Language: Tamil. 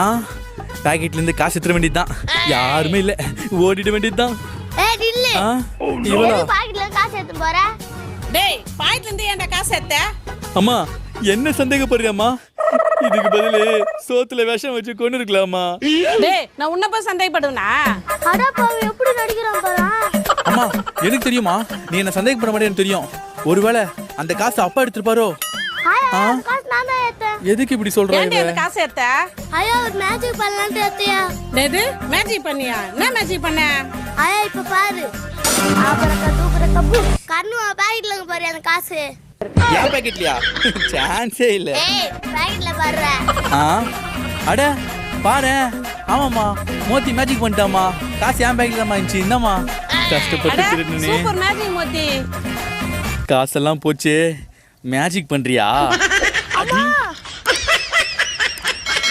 ஆ பாக்கெட்ல இருந்து காசு எடுத்துட வேண்டியதுதான். யாருமே இல்ல, ஓடிட வேண்டியதுதான். இவளா? பாக்கெட்ல காசு எடுத்து போற? டேய், பாக்கெட்ல இருந்து ஏன்டா காசு எடுத்த? அம்மா என்ன சந்தேகப்படுறியம்மா? இதுக்கு பதிலு சோத்துல விஷம் வச்சு கொண்டு இருக்கலாமா? டேய், நான் உன்ன போய் சந்தேகப்படுவேனா? அட பாவி, எப்படி நடிக்கிறான் பாரு. அம்மா எனக்கு தெரியுமா, நீ என்ன சந்தேகப்பட மாட்டேன்னு தெரியும். ஒருவேளை அந்த காசு அப்பா எடுத்துருப்பாரோ? காசு நான் தான் எடுத்தேன். எதுக்கு இப்படி சொல்ற? ஏன்டா இந்த காசு எடுத்த? ஐயா ஒரு மேஜிக் பண்ணலாம்னு எடுத்தியா? டேய், மேஜிக் பண்ணியா? என்ன மேஜிக் பண்ண? ஐயா இப்ப பாரு. ஆபரக்க தூபரக்க பூ. கண்ணுவா பாக்கெட்ல பாரு அந்த காசு. ஏன் பாக்கெட்லயா? சான்ஸே இல்ல. ஏய் பாக்கெட்ல பாரு. அட பாரு. ஆமாம்மா, மோத்தி மேஜிக் பண்ணிட்டாமா. காசு ஏன் பாக்கெட்ல இருந்துச்சு. என்னம்மா கஷ்டப்பட்டு திருடுனே. சூப்பர் மேஜிக் மோத்தி. காசெல்லாம் போச்சு, மேஜிக் பண்றியா?